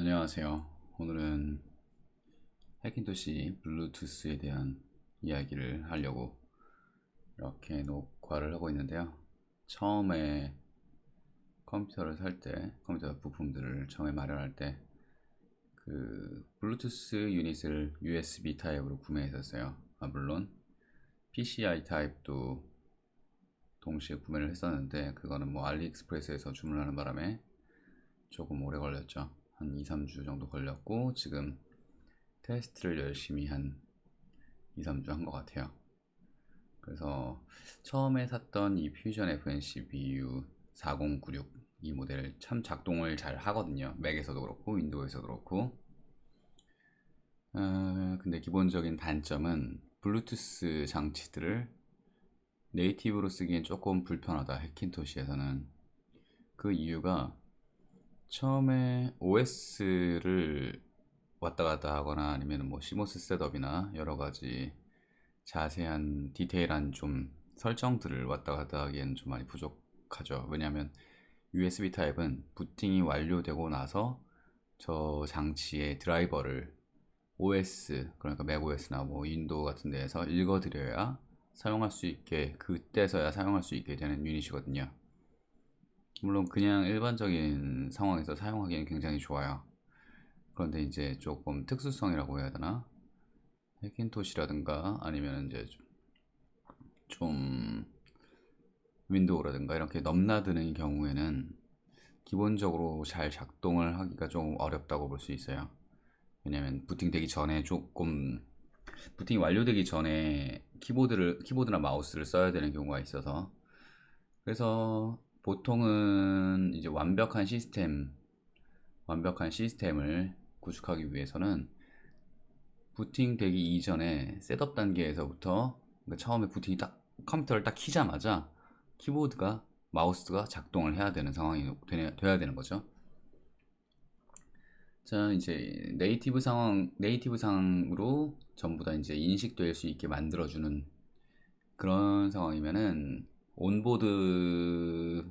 안녕하세요. 오늘은 해킨토시 블루투스에 대한 이야기를 하려고 이렇게 녹화를 하고 있는데요. 처음에 컴퓨터를 살 때, 컴퓨터 부품들을 처음에 마련할 때 그 블루투스 유닛을 USB 타입으로 구매했었어요. 물론 PCI 타입도 동시에 구매를 했었는데 그거는 뭐 알리익스프레스에서 주문하는 바람에 조금 오래 걸렸죠. 한 2, 3주 정도 걸렸고 지금 테스트를 열심히 한 2, 3주 한 것 같아요. 그래서 처음에 샀던 이 퓨전 FNC BU 4096 이 모델 참 작동을 잘 하거든요. 맥에서도 그렇고 윈도우에서도 그렇고. 근데 기본적인 단점은 블루투스 장치들을 네이티브로 쓰기엔 조금 불편하다. 해킨토시에서는 그 이유가 처음에 OS를 왔다 갔다 하거나 아니면 뭐 시모스 셋업이나 여러 가지 자세한 디테일한 좀 설정들을 왔다 갔다 하기에는 좀 많이 부족하죠. 왜냐하면 USB 타입은 부팅이 완료되고 나서 저 장치의 드라이버를 OS 그러니까 맥OS나 뭐 윈도우 같은 데에서 읽어드려야 사용할 수 있게 그때서야 사용할 수 있게 되는 유닛이거든요. 물론 그냥 일반적인 상황에서 사용하기는 굉장히 좋아요. 그런데 이제 조금 특수성이라고 해야 되나? 해킨토시라든가 아니면 이제 좀 윈도우라든가 이렇게 넘나드는 경우에는 기본적으로 잘 작동을 하기가 좀 어렵다고 볼 수 있어요. 왜냐면 부팅되기 전에 조금 부팅이 완료되기 전에 키보드나 마우스를 써야 되는 경우가 있어서 그래서 보통은 이제 완벽한 시스템을 구축하기 위해서는 부팅되기 이전에 셋업 단계에서부터 그러니까 처음에 부팅이 딱 컴퓨터를 딱 키자마자 키보드가 마우스가 작동을 해야 되는 상황이 돼야 되는 거죠. 자, 이제 네이티브 상으로 전부 다 이제 인식될 수 있게 만들어주는 그런 상황이면은 온보드에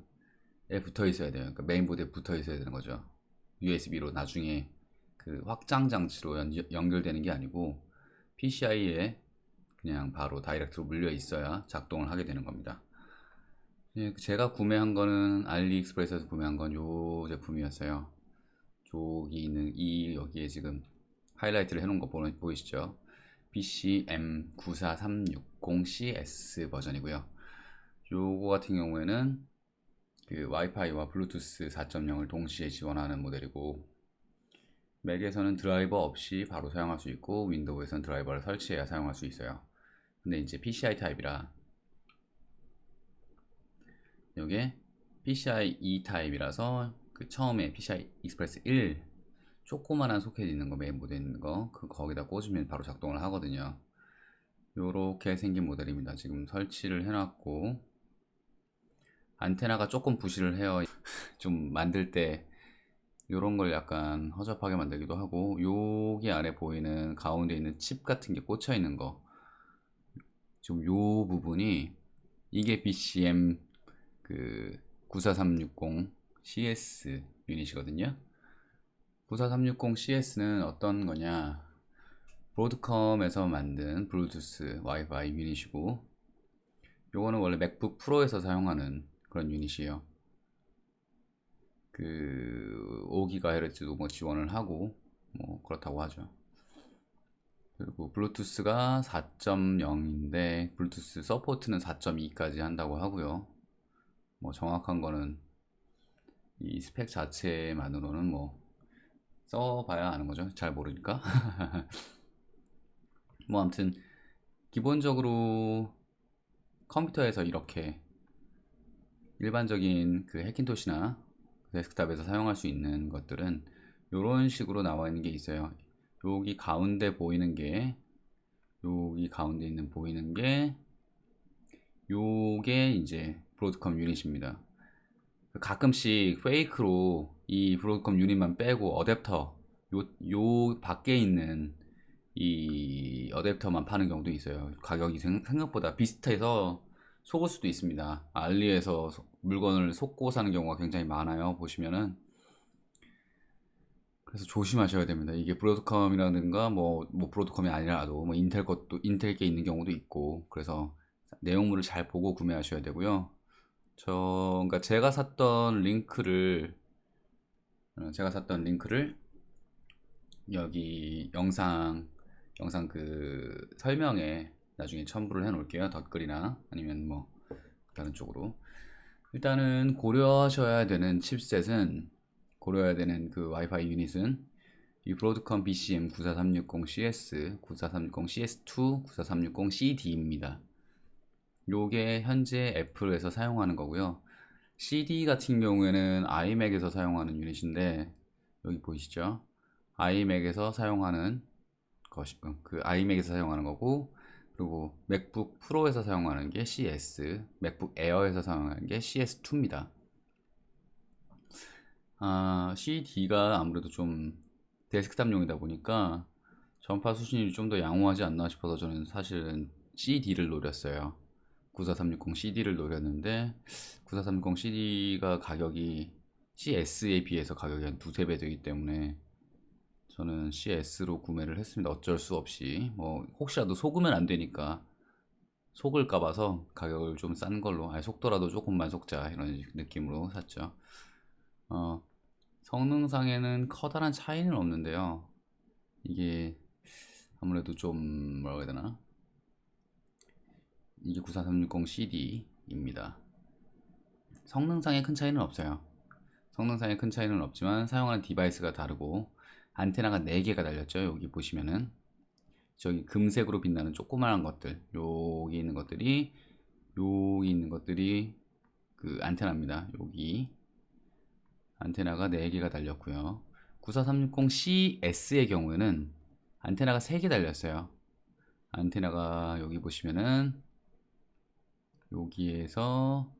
붙어 있어야 돼요. 그러니까 메인보드에 붙어 있어야 되는 거죠. USB로 나중에 그 확장 장치로 연결되는 게 아니고 PCI에 그냥 바로 다이렉트로 물려 있어야 작동을 하게 되는 겁니다. 예, 제가 구매한 거는 알리익스프레스에서 구매한 건 요 제품이었어요. 여기 있는 이 여기에 지금 하이라이트를 해놓은 거 보이시죠? BCM94360CS 버전이고요. 요거 같은 경우에는 그 와이파이와 블루투스 4.0을 동시에 지원하는 모델이고 맥에서는 드라이버 없이 바로 사용할 수 있고 윈도우에서는 드라이버를 설치해야 사용할 수 있어요. 근데 이제 PCI 타입이라 이게 PCI E 타입이라서 그 처음에 PCI 익스프레스 1 조그만한 소켓 있는 거 메인보드에 있는 거 거기다 꽂으면 바로 작동을 하거든요. 요렇게 생긴 모델입니다. 지금 설치를 해놨고 안테나가 조금 부실을 해요. 좀 만들 때 요런 걸 약간 허접하게 만들기도 하고 여기 안에 보이는 가운데 있는 칩 같은 게 꽂혀 있는 거 좀 요 부분이 이게 BCM 그 94360 CS 유닛이거든요. 94360 CS는 어떤 거냐? 브로드컴에서 만든 블루투스 와이파이 유닛이고 요거는 원래 맥북 프로에서 사용하는 그런 유닛이에요. 그 5GHz도 뭐 지원을 하고 뭐 그렇다고 하죠. 그리고 블루투스가 4.0인데 블루투스 서포트는 4.2까지 한다고 하고요. 뭐 정확한 거는 이 스펙 자체만으로는 뭐 써봐야 아는 거죠. 잘 모르니까. 뭐 아무튼 기본적으로 컴퓨터에서 이렇게 일반적인 그 해킨토시나 데스크탑에서 사용할 수 있는 것들은 이런 식으로 나와 있는 게 있어요. 여기 가운데 보이는 게 여기 가운데 있는 보이는 게 요게 이제 브로드컴 유닛입니다. 가끔씩 페이크로 이 브로드컴 유닛만 빼고 어댑터 요 밖에 있는 이 어댑터만 파는 경우도 있어요. 가격이 생각보다 비슷해서 속을 수도 있습니다. 알리에서 물건을 속고 사는 경우가 굉장히 많아요. 보시면은 그래서 조심하셔야 됩니다. 이게 브로드컴이라든가 뭐 브로드컴이 아니라도 뭐 인텔 것도 인텔 게 있는 경우도 있고, 그래서 내용물을 잘 보고 구매하셔야 되고요. 그러니까 제가 샀던 링크를 여기 영상 그 설명에 나중에 첨부를 해 놓을게요. 덧글이나 아니면 뭐 다른 쪽으로. 일단은 고려해야 되는 그 와이파이 유닛은 이 브로드컴 BCM 94360CS, 94360CS2, 94360CD입니다. 요게 현재 애플에서 사용하는 거고요. CD 같은 경우에는 아이맥에서 사용하는 유닛인데, 여기 보이시죠? 아이맥에서 사용하는 아이맥에서 사용하는 거고, 그리고 맥북 프로에서 사용하는 게 CS, 맥북 에어에서 사용하는 게 CS2입니다. CD가 아무래도 좀 데스크탑용이다 보니까 전파 수신이 좀 더 양호하지 않나 싶어서 저는 사실은 CD를 노렸어요. 94360CD를 노렸는데 9430CD가 가격이 CS에 비해서 가격이 한 두세 배 되기 때문에 저는 CS로 구매를 했습니다. 어쩔 수 없이 뭐 혹시라도 속으면 안 되니까, 속을까 봐서 가격을 좀 싼 걸로, 속더라도 조금만 속자 이런 느낌으로 샀죠. 성능상에는 커다란 차이는 없는데요. 이게 아무래도 좀 뭐라고 해야 되나, 이게 94360CD입니다. 성능상에 큰 차이는 없어요. 성능상에 큰 차이는 없지만 사용하는 디바이스가 다르고, 안테나가 4개가 달렸죠. 여기 보시면은 저기 금색으로 빛나는 조그마한 것들, 여기 있는 것들이 그 안테나입니다. 여기 안테나가 4개가 달렸고요. 94360CS의 경우에는 안테나가 3개 달렸어요. 안테나가 여기 보시면은 여기에서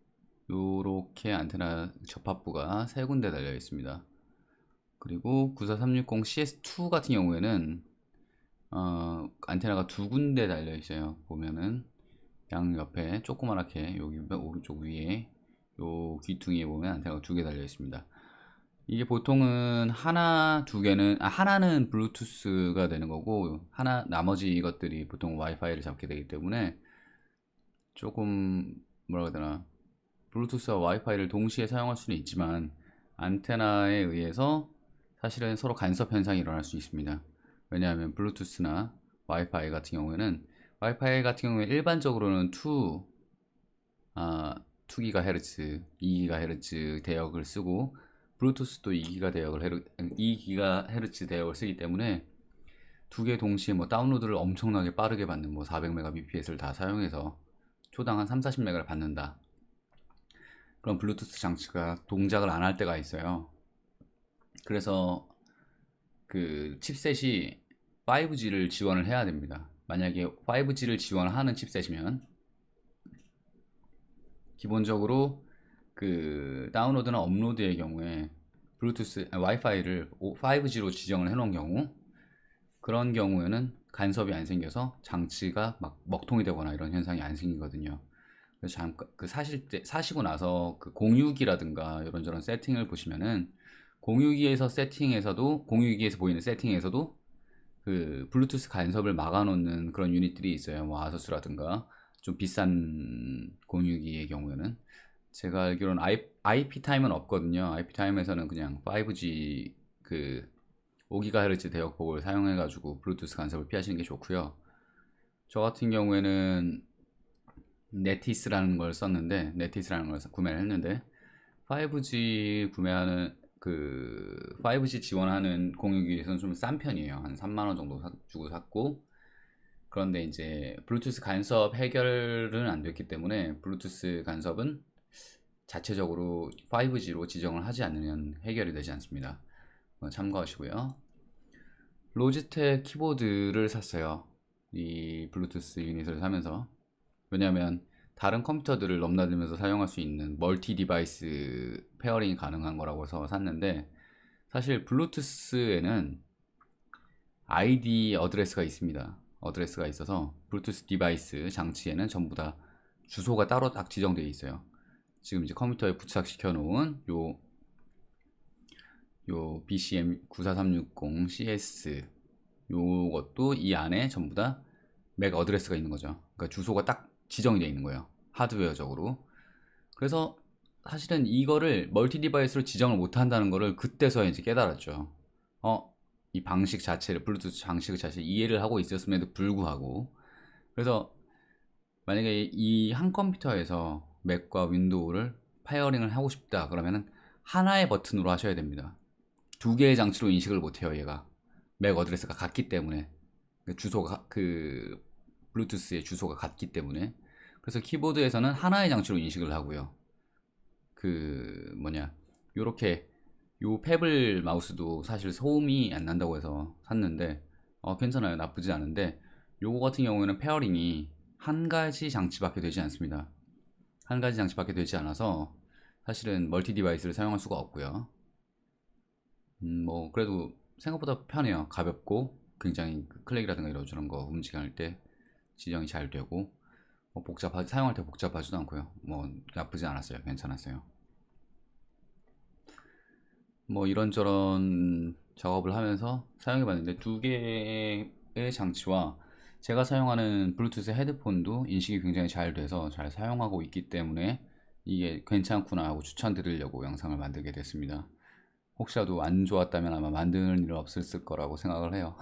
요렇게 안테나 접합부가 3군데 달려 있습니다. 그리고 94360CS2 같은 경우에는 안테나가 2군데 달려 있어요. 보면은 양 옆에 조그맣게 여기 오른쪽 위에 요 귀퉁이에 보면 안테나가 2개 달려 있습니다. 이게 보통은 하나는 블루투스가 되는 거고, 나머지 것들이 보통 와이파이를 잡게 되기 때문에 조금 뭐라 해야 되나, 블루투스와 와이파이를 동시에 사용할 수는 있지만 안테나에 의해서 사실은 서로 간섭 현상이 일어날 수 있습니다. 왜냐하면 블루투스나 와이파이 같은 경우에는 일반적으로는 2GHz, 2GHz 대역을 쓰고, 블루투스도 2GHz 대역을 쓰기 때문에 두 개 동시에 뭐 다운로드를 엄청나게 빠르게 받는, 뭐 400mbps를 다 사용해서 초당 한 3-40메가를 받는다, 그런 블루투스 장치가 동작을 안 할 때가 있어요. 그래서 그 칩셋이 5G를 지원을 해야 됩니다. 만약에 5G를 지원하는 칩셋이면 기본적으로 그 다운로드나 업로드의 경우에 와이파이를 5G로 지정을 해놓은 경우, 그런 경우에는 간섭이 안 생겨서 장치가 막 먹통이 되거나 이런 현상이 안 생기거든요. 그래서 잠깐 사시고 나서 그 공유기라든가 이런저런 세팅을 보시면은, 공유기에서 보이는 세팅에서도 그 블루투스 간섭을 막아놓는 그런 유닛들이 있어요. 뭐 아수스라든가 좀 비싼 공유기의 경우에는. 제가 알기로는 IP 타임은 없거든요. IP 타임에서는 그냥 5G 그 5GHz 대역폭을 사용해가지고 블루투스 간섭을 피하시는 게 좋고요. 저 같은 경우에는 네티스라는 걸 구매를 했는데, 5G 지원하는 공유기에서는 좀 싼 편이에요. 한 3만원 정도 주고 샀고, 그런데 이제 블루투스 간섭 해결은 안 됐기 때문에, 블루투스 간섭은 자체적으로 5G로 지정을 하지 않으면 해결이 되지 않습니다. 참고하시고요. 로지텍 키보드를 샀어요. 이 블루투스 유닛을 사면서. 왜냐하면 다른 컴퓨터들을 넘나들면서 사용할 수 있는 멀티 디바이스 페어링이 가능한 거라고 해서 샀는데, 사실 블루투스에는 ID 어드레스가 있습니다. 어드레스가 있어서 블루투스 디바이스 장치에는 전부 다 주소가 따로 딱 지정되어 있어요. 지금 이제 컴퓨터에 부착시켜 놓은 요 BCM 94360 CS 요것도 이 안에 전부 다 맥 어드레스가 있는 거죠. 그러니까 주소가 딱 지정이 되어 있는 거예요. 하드웨어적으로. 그래서 사실은 이거를 멀티 디바이스로 지정을 못 한다는 거를 그때서야 이제 깨달았죠. 이 방식 자체를, 블루투스 방식 자체를 이해를 하고 있었음에도 불구하고. 그래서 만약에 이 한 컴퓨터에서 맥과 윈도우를 파이어링을 하고 싶다 그러면은 하나의 버튼으로 하셔야 됩니다. 두 개의 장치로 인식을 못 해요, 얘가. 맥 어드레스가 같기 때문에. 주소가 블루투스의 주소가 같기 때문에. 그래서 키보드에서는 하나의 장치로 인식을 하고요. 요렇게 요 페블 마우스도 사실 소음이 안 난다고 해서 샀는데 괜찮아요. 나쁘지 않은데 요거 같은 경우에는 페어링이 한 가지 장치밖에 되지 않습니다. 한 가지 장치밖에 되지 않아서 사실은 멀티 디바이스를 사용할 수가 없고요. 뭐 그래도 생각보다 편해요. 가볍고 굉장히 클릭이라든가 이런 거 움직일 때 지정이 잘 되고 사용할 때 복잡하지도 않고요. 뭐 나쁘지 않았어요. 괜찮았어요. 뭐 이런저런 작업을 하면서 사용해 봤는데 두 개의 장치와 제가 사용하는 블루투스 헤드폰도 인식이 굉장히 잘 돼서 잘 사용하고 있기 때문에 이게 괜찮구나 하고 추천드리려고 영상을 만들게 됐습니다. 혹시라도 안 좋았다면 아마 만드는 일 없었을 거라고 생각을 해요.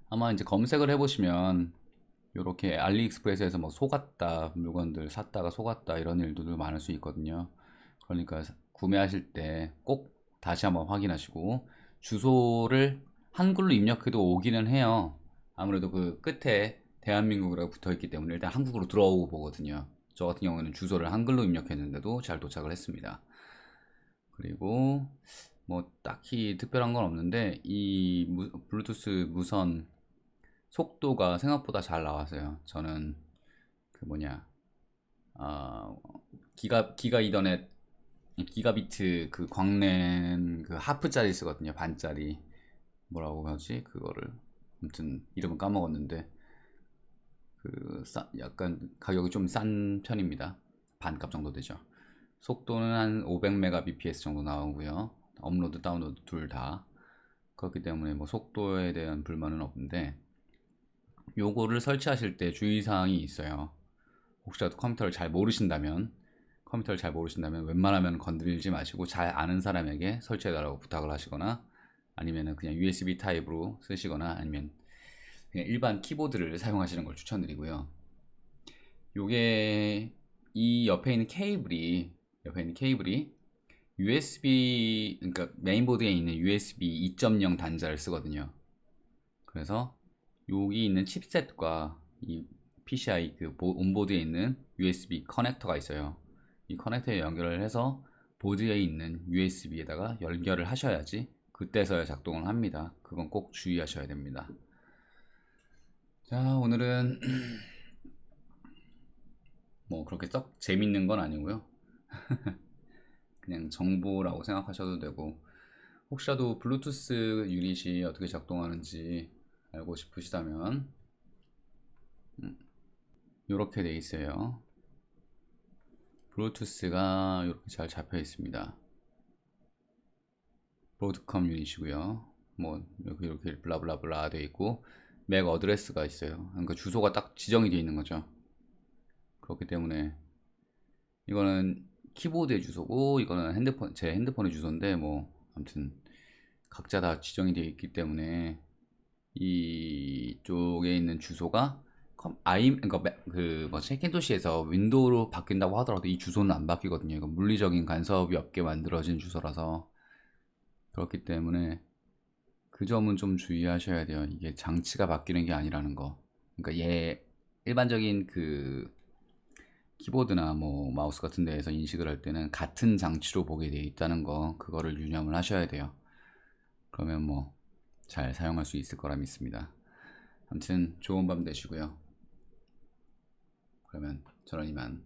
아마 이제 검색을 해보시면 이렇게 알리익스프레스에서 뭐 속았다 물건들 샀다가 속았다 이런 일들도 많을 수 있거든요. 그러니까 구매하실 때 꼭 다시 한번 확인하시고 주소를 한글로 입력해도 오기는 해요. 아무래도 그 끝에 대한민국이라고 붙어 있기 때문에 일단 한국으로 들어오고 보거든요. 저 같은 경우에는 주소를 한글로 입력했는데도 잘 도착을 했습니다. 그리고 뭐 딱히 특별한 건 없는데 이 블루투스 무선 속도가 생각보다 잘 나왔어요. 저는 그 아, 기가 이더넷 기가비트 그 광랜 그 하프짜리 쓰거든요. 반짜리 뭐라고 하지 그거를 아무튼 이름은 까먹었는데 약간 가격이 좀 싼 편입니다. 반값 정도 되죠. 속도는 한 500mbps 정도 나오고요. 업로드 다운로드 둘 다 그렇기 때문에 뭐 속도에 대한 불만은 없는데 요거를 설치하실 때 주의사항이 있어요. 혹시라도 컴퓨터를 잘 모르신다면 웬만하면 건드리지 마시고 잘 아는 사람에게 설치해달라고 부탁을 하시거나 아니면 그냥 USB 타입으로 쓰시거나 아니면 그냥 일반 키보드를 사용하시는 걸 추천드리고요. 요게 이 옆에 있는 케이블이 USB 그러니까 메인보드에 있는 USB 2.0 단자를 쓰거든요. 그래서 여기 있는 칩셋과 이 PCI 그 온보드에 있는 USB 커넥터가 있어요. 이 커넥터에 연결을 해서 보드에 있는 USB에다가 연결을 하셔야지 그때서야 작동을 합니다. 그건 꼭 주의하셔야 됩니다. 자, 오늘은 뭐 그렇게 썩 재밌는 건 아니고요. 그냥 정보라고 생각하셔도 되고 혹시라도 블루투스 유닛이 어떻게 작동하는지 알고 싶으시다면 이렇게 돼 있어요. 블루투스가 이렇게 잘 잡혀 있습니다. 브로드컴 유닛이고요. 뭐 이렇게 블라블라블라 되어 있고 맥 어드레스가 있어요. 그러니까 주소가 딱 지정이 되어 있는 거죠. 그렇기 때문에 이거는 키보드의 주소고 이거는 제 핸드폰의 주소인데 뭐 아무튼 각자 다 지정이 되어 있기 때문에 이쪽에 있는 주소가 그러니까 채킨토시에서 윈도우로 바뀐다고 하더라도 이 주소는 안 바뀌거든요. 이거 물리적인 간섭이 없게 만들어진 주소라서 그렇기 때문에 그 점은 좀 주의하셔야 돼요. 이게 장치가 바뀌는 게 아니라는 거. 그러니까 일반적인 그 키보드나 뭐 마우스 같은 데에서 인식을 할 때는 같은 장치로 보게 되어 있다는 거 그거를 유념을 하셔야 돼요. 그러면 뭐 잘 사용할 수 있을 거라 믿습니다. 아무튼 좋은 밤 되시고요. 그러면 저는 이만